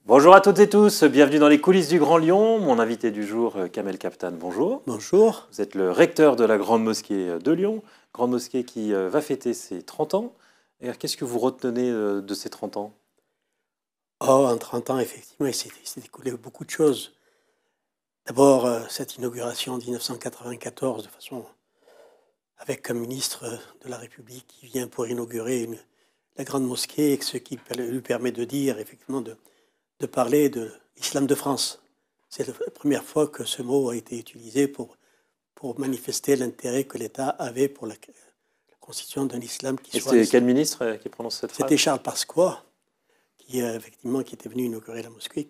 Bonjour à toutes et tous, bienvenue dans les coulisses du Grand Lyon. Mon invité du jour, Kamel Kaptan, bonjour. Bonjour. Vous êtes le recteur de la Grande Mosquée de Lyon, Grande Mosquée qui va fêter ses 30 ans. Et qu'est-ce que vous retenez de ces 30 ans? Oh, en 30 ans, effectivement, il s'est écoulé beaucoup de choses. D'abord, cette inauguration en 1994, de façon avec un ministre de la République qui vient pour inaugurer la Grande Mosquée, ce qui lui permet de dire, effectivement, de parler de l'islam de France. C'est la première fois que ce mot a été utilisé pour manifester l'intérêt que l'État avait pour la constitution d'un islam qui soit... Et c'est quel ministre qui prononce cette phrase? C'était Charles Pasqua, effectivement, qui était venu inaugurer la mosquée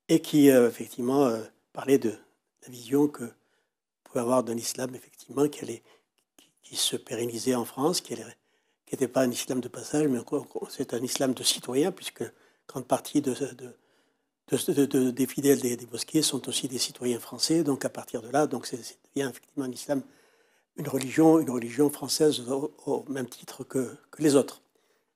et qui, effectivement, parlait de la vision que pouvait avoir d'un islam, effectivement, qui se pérennisait en France, qui n'était pas un islam de passage, mais c'est un islam de citoyens, puisque grande partie des fidèles des mosquées sont aussi des citoyens français. Donc, à partir de là, c'est devient effectivement un islam, une religion française au même titre que les autres.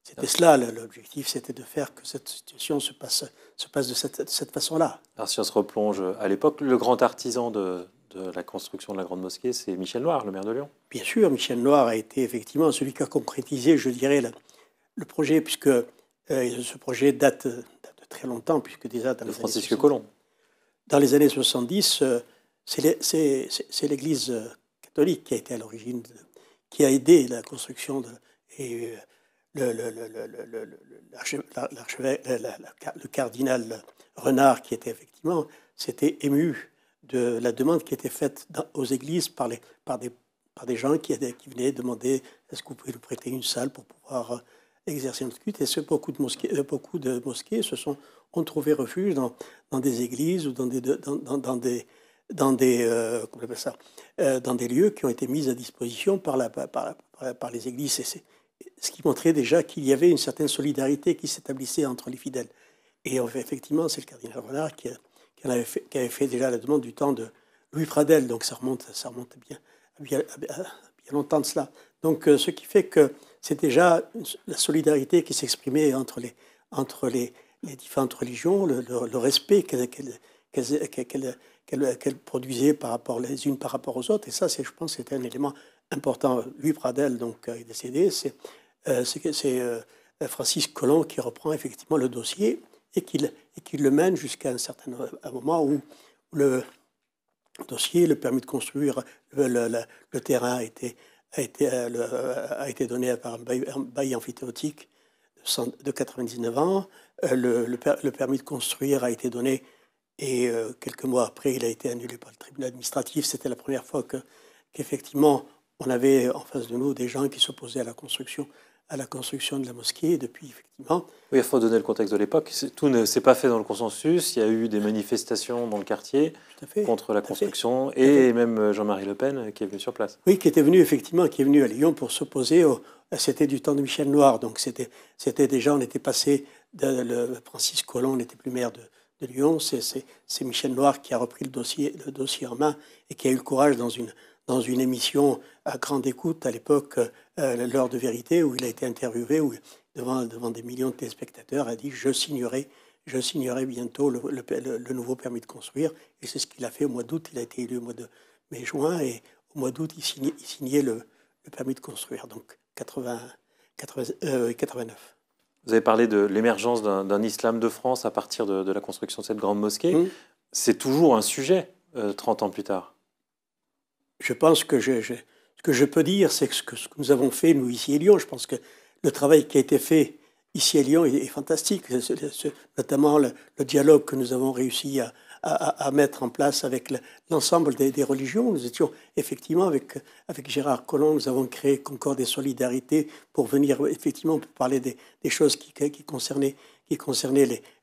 C'était cela, l'objectif, c'était de faire que cette situation se passe de cette façon-là. Alors si on se replonge à l'époque, le grand artisan de la construction de la Grande Mosquée, c'est Michel Noir, le maire de Lyon. Bien sûr, Michel Noir a été effectivement celui qui a concrétisé, je dirais, le projet, puisque ce projet date de très longtemps, puisque déjà dans les Francisque Colomb. Dans les années 70, c'est l'Église catholique qui a été à l'origine, qui a aidé la construction le cardinal Renard, qui était effectivement, s'était ému de la demande qui était faite aux églises par des gens qui venaient demander est-ce que vous pouvez nous prêter une salle pour pouvoir exercer notre culte. Et beaucoup de mosquées ont trouvé refuge dans des églises ou dans des lieux qui ont été mis à disposition par les églises. Ce qui montrait déjà qu'il y avait une certaine solidarité qui s'établissait entre les fidèles. Et effectivement, c'est le cardinal Renard qui avait fait déjà la demande du temps de Louis Pradel, donc ça remonte bien longtemps de cela. Donc ce qui fait que c'est déjà la solidarité qui s'exprimait entre les différentes religions, le respect qu'elles produisaient les unes par rapport aux autres. Et ça, je pense, c'était un élément important. Louis Pradel donc, est décédé, c'est Francis Colomb qui reprend effectivement le dossier et qui le mène jusqu'à un moment où le dossier, le permis de construire, le terrain a été donné par un bail amphithéotique de 99 ans. Le permis de construire a été donné et quelques mois après, il a été annulé par le tribunal administratif. C'était la première fois qu'effectivement, on avait en face de nous des gens qui s'opposaient à la construction de la mosquée. Et depuis, effectivement... Oui, il faut donner le contexte de l'époque. Tout ne s'est pas fait dans le consensus. Il y a eu des manifestations dans le quartier contre la construction et même Jean-Marie Le Pen qui est venu sur place. Oui, qui est venu à Lyon pour s'opposer. C'était du temps de Michel Noir. Donc c'était déjà, on était passé, Francis Colomb n'était plus maire de Lyon. C'est Michel Noir qui a repris le dossier en main et qui a eu le courage dans une émission à grande écoute à l'époque, l'heure de vérité, où il a été interviewé, devant des millions de téléspectateurs, a dit « Je signerai bientôt le nouveau permis de construire ». Et c'est ce qu'il a fait au mois d'août. Il a été élu au mois de mai-juin et au mois d'août, il signait le permis de construire, donc 89. Vous avez parlé de l'émergence d'un islam de France à partir de la construction de cette grande mosquée. C'est toujours un sujet 30 ans plus tard. Je pense que ce que je peux dire, c'est que ce que nous avons fait, nous, ici à Lyon, je pense que le travail qui a été fait ici à Lyon est fantastique, notamment le dialogue que nous avons réussi à mettre en place avec l'ensemble des religions. Nous étions effectivement, avec Gérard Collomb, nous avons créé Concorde et Solidarité pour venir effectivement pour parler des choses qui concernaient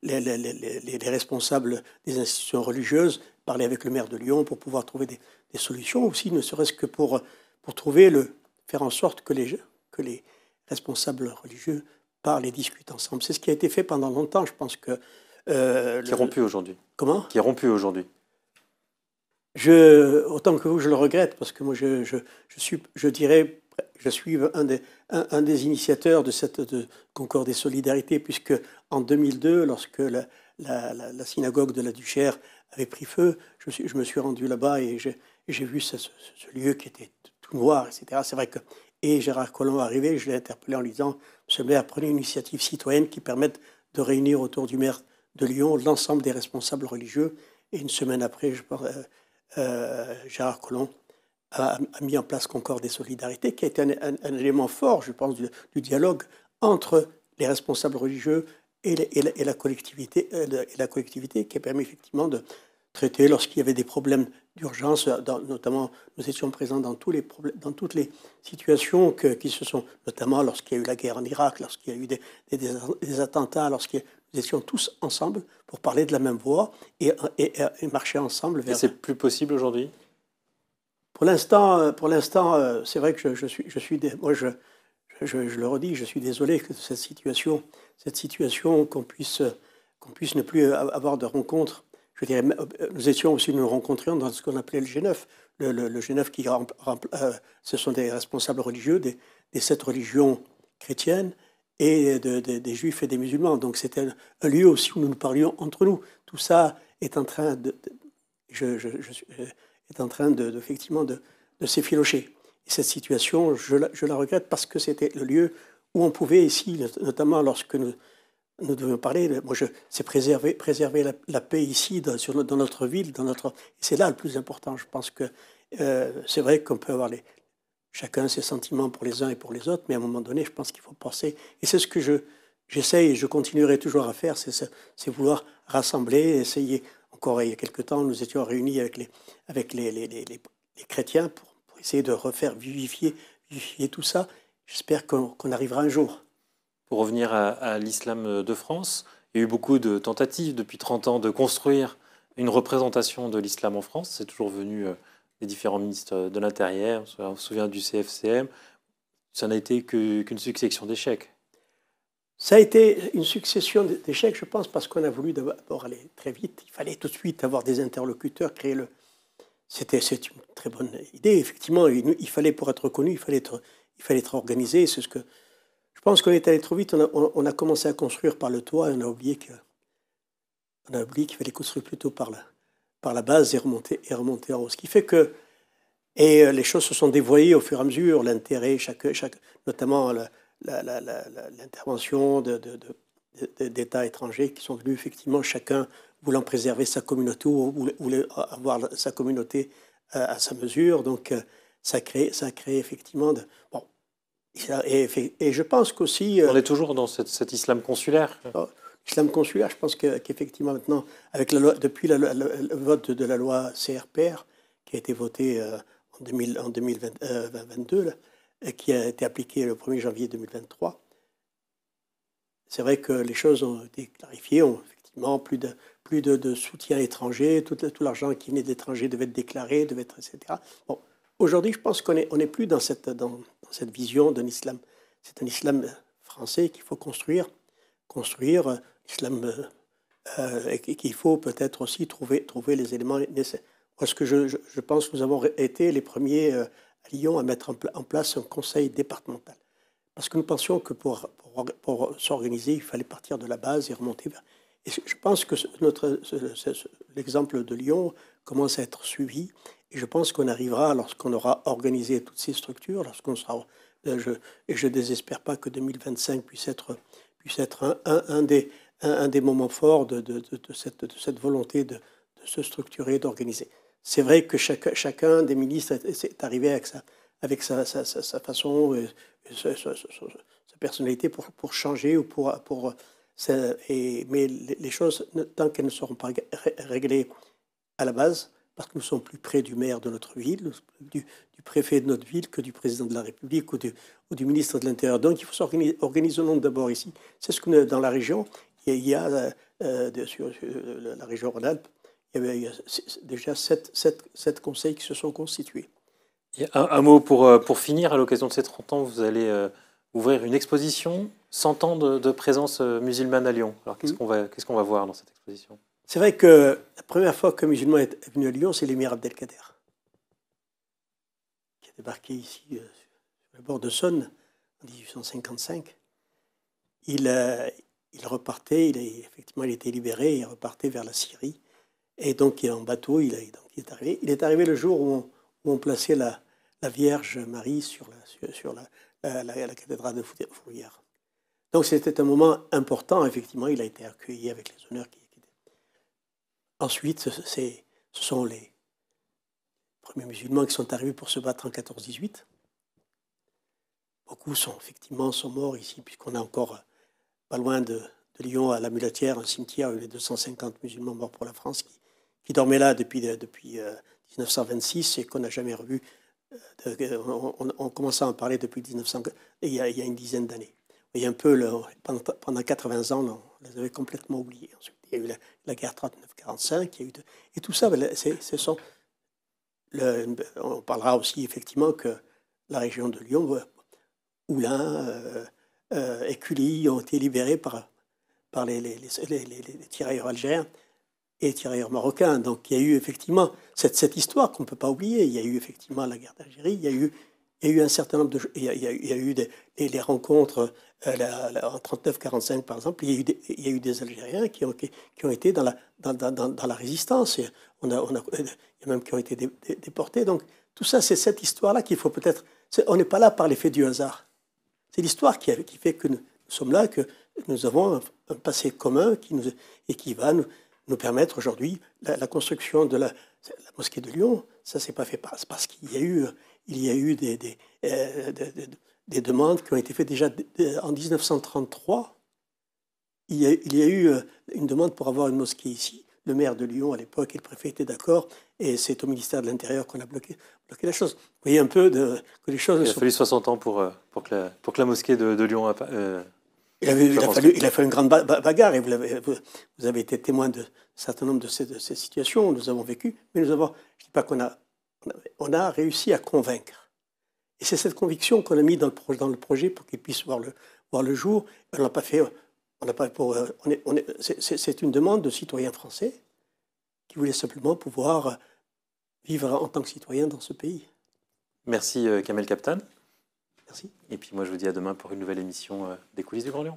les responsables des institutions religieuses, parler avec le maire de Lyon pour pouvoir trouver des solutions aussi, ne serait-ce que pour faire en sorte que les responsables religieux parlent et discutent ensemble. C'est ce qui a été fait pendant longtemps, je pense que... qui est rompu aujourd'hui. Comment ? Qui est rompu aujourd'hui. Autant que vous, je le regrette, parce que moi, je dirais je suis un des initiateurs de cette Concorde et Solidarité, puisque en 2002, lorsque la synagogue de la Duchère avait pris feu, je me suis rendu là-bas et j'ai vu ce lieu qui était tout noir, etc. C'est vrai que... Et Gérard Collomb est arrivé, je l'ai interpellé en lui disant « Monsieur le maire, prenez une initiative citoyenne qui permette de réunir autour du maire de Lyon l'ensemble des responsables religieux. » Et une semaine après, Gérard Collomb a mis en place Concorde et Solidarité, qui a été un élément fort, je pense, du dialogue entre les responsables religieux et la collectivité, qui a permis effectivement de traiter lorsqu'il y avait des problèmes d'urgence. Notamment, nous étions présents dans toutes les situations qui se sont, notamment lorsqu'il y a eu la guerre en Irak, lorsqu'il y a eu des attentats, nous étions tous ensemble pour parler de la même voix et marcher ensemble vers... Et c'est plus possible aujourd'hui? Pour l'instant, c'est vrai que moi je le redis, je suis désolé que cette situation qu'on puisse ne plus avoir de rencontres. Je dirais, nous rencontrions dans ce qu'on appelait le G9. Le G9 ce sont des responsables religieux des 7 religions chrétiennes et des juifs et des musulmans. Donc c'était un lieu aussi où nous nous parlions entre nous. Tout ça est en train effectivement de s'effilocher. Et cette situation, je la regrette parce que c'était le lieu où on pouvait ici, notamment lorsque nous devions parler, c'est préserver la paix ici, dans notre ville, et c'est là le plus important. Je pense que c'est vrai qu'on peut avoir chacun ses sentiments pour les uns et pour les autres, mais à un moment donné, je pense qu'il faut penser, et c'est ce que j'essaye et je continuerai toujours à faire, c'est vouloir rassembler, essayer. Encore il y a quelque temps, nous étions réunis avec les chrétiens pour essayer de refaire vivifier tout ça. J'espère qu'on arrivera un jour. Pour revenir à l'islam de France, il y a eu beaucoup de tentatives depuis 30 ans de construire une représentation de l'islam en France. C'est toujours venu des différents ministres de l'Intérieur. On se souvient du CFCM. Ça n'a été qu'une succession d'échecs. Ça a été une succession d'échecs, je pense, parce qu'on a voulu d'abord aller très vite. Il fallait tout de suite avoir des interlocuteurs, créer c'est une très bonne idée. Effectivement, il fallait, pour être reconnu, il fallait être organisé. C'est ce que... Je pense qu'on est allé trop vite. On a commencé à construire par le toit et on a oublié qu'il fallait construire plutôt par la base et remonter en haut. Ce qui fait que les choses se sont dévoyées au fur et à mesure. L'intérêt, notamment l'intervention d'États étrangers qui sont venus effectivement chacun voulant préserver sa communauté ou voulait avoir sa communauté à sa mesure. Donc ça a créé effectivement bon. Et je pense qu'aussi... On est toujours dans cet islam consulaire. L'islam consulaire, je pense qu'effectivement maintenant, depuis le vote de la loi CRPR, qui a été votée en 2022, là, qui a été appliquée le 1er janvier 2023, c'est vrai que les choses ont été clarifiées. Effectivement, plus de soutien étranger, tout l'argent qui venait d'étrangers devait être déclaré, etc. Bon, aujourd'hui, je pense qu'on n'est plus dans cette vision d'un islam. C'est un islam français qu'il faut construire l'islam, et qu'il faut peut-être aussi trouver les éléments nécessaires. Parce que je pense que nous avons été les premiers à Lyon à mettre en place un conseil départemental. Parce que nous pensions que pour s'organiser, il fallait partir de la base et remonter vers... Et je pense que l'exemple de Lyon commence à être suivi. Et je pense qu'on arrivera, lorsqu'on aura organisé toutes ces structures, et je ne désespère pas que 2025 puisse être un des moments forts de cette volonté de se structurer, d'organiser. C'est vrai que chacun des ministres est arrivé avec sa façon, sa personnalité pour changer ou mais les choses, tant qu'elles ne seront pas réglées à la base, parce que nous sommes plus près du maire de notre ville, du préfet de notre ville, que du président de la République ou du ministre de l'Intérieur. Donc il faut s'organiser. Organisons-nous d'abord ici. C'est ce que dans la région, il y a sur la région Rhône-Alpes, il y a déjà 7 conseils qui se sont constitués. Un mot pour finir. À l'occasion de ces 30 ans, vous allez ouvrir une exposition 100 ans de présence musulmane à Lyon. Alors qu'est-ce qu'on va voir dans cette exposition? C'est vrai que la première fois qu'un musulman est venu à Lyon, c'est l'émir Abdelkader, qui a débarqué ici sur le bord de Saône en 1855. Il repartait, effectivement, il était libéré, il repartait vers la Syrie. Et donc, en bateau, il est arrivé. Il est arrivé le jour où on plaçait la Vierge Marie sur la cathédrale de Fourvière. Donc, c'était un moment important. Effectivement, il a été accueilli avec les honneurs qui étaient. Ensuite, ce sont les premiers musulmans qui sont arrivés pour se battre en 14-18. Beaucoup sont morts ici, puisqu'on a encore, pas loin de Lyon, à la Mulatière, un cimetière où il y a 250 musulmans morts pour la France qui dormaient là depuis 1926 et qu'on n'a jamais revu. On commence à en parler depuis 1900, il y a une dizaine d'années. Il y a un peu, pendant 80 ans, on les avait complètement oubliés. Ensuite, il y a eu la guerre 39-45, et tout ça, on parlera aussi effectivement que la région de Lyon, Oulin, Écully ont été libérés par les tirailleurs algériens et les tirailleurs marocains. Donc il y a eu effectivement cette histoire qu'on ne peut pas oublier. Il y a eu effectivement la guerre d'Algérie, il y a eu un certain nombre de... Il y a eu les rencontres en 39-45 par exemple, il y a eu des Algériens qui ont été dans la résistance. Et il y a même qui ont été déportés. Donc tout ça, c'est cette histoire-là qu'il faut peut-être... On n'est pas là par l'effet du hasard. C'est l'histoire qui fait que nous sommes là, que nous avons un passé commun qui va nous permettre aujourd'hui la construction de la mosquée de Lyon. Ça, c'est pas fait parce qu'il y a eu des demandes qui ont été faites déjà en 1933. Il y a eu une demande pour avoir une mosquée ici. Le maire de Lyon à l'époque et le préfet étaient d'accord, et c'est au ministère de l'Intérieur qu'on a bloqué la chose. Vous voyez un peu que les choses... Il a fallu 60 ans pour que la mosquée de Lyon... Il a fallu une grande bagarre, et vous avez été témoin d'un certain nombre de ces situations, nous avons vécu, mais je ne dis pas on a réussi à convaincre. Et c'est cette conviction qu'on a mis dans le projet pour qu'il puisse voir le jour. On n'a pas fait... C'est une demande de citoyens français qui voulaient simplement pouvoir vivre en tant que citoyens dans ce pays. Merci Kamel Kaptan. Merci. Et puis moi je vous dis à demain pour une nouvelle émission des coulisses du Grand Lyon.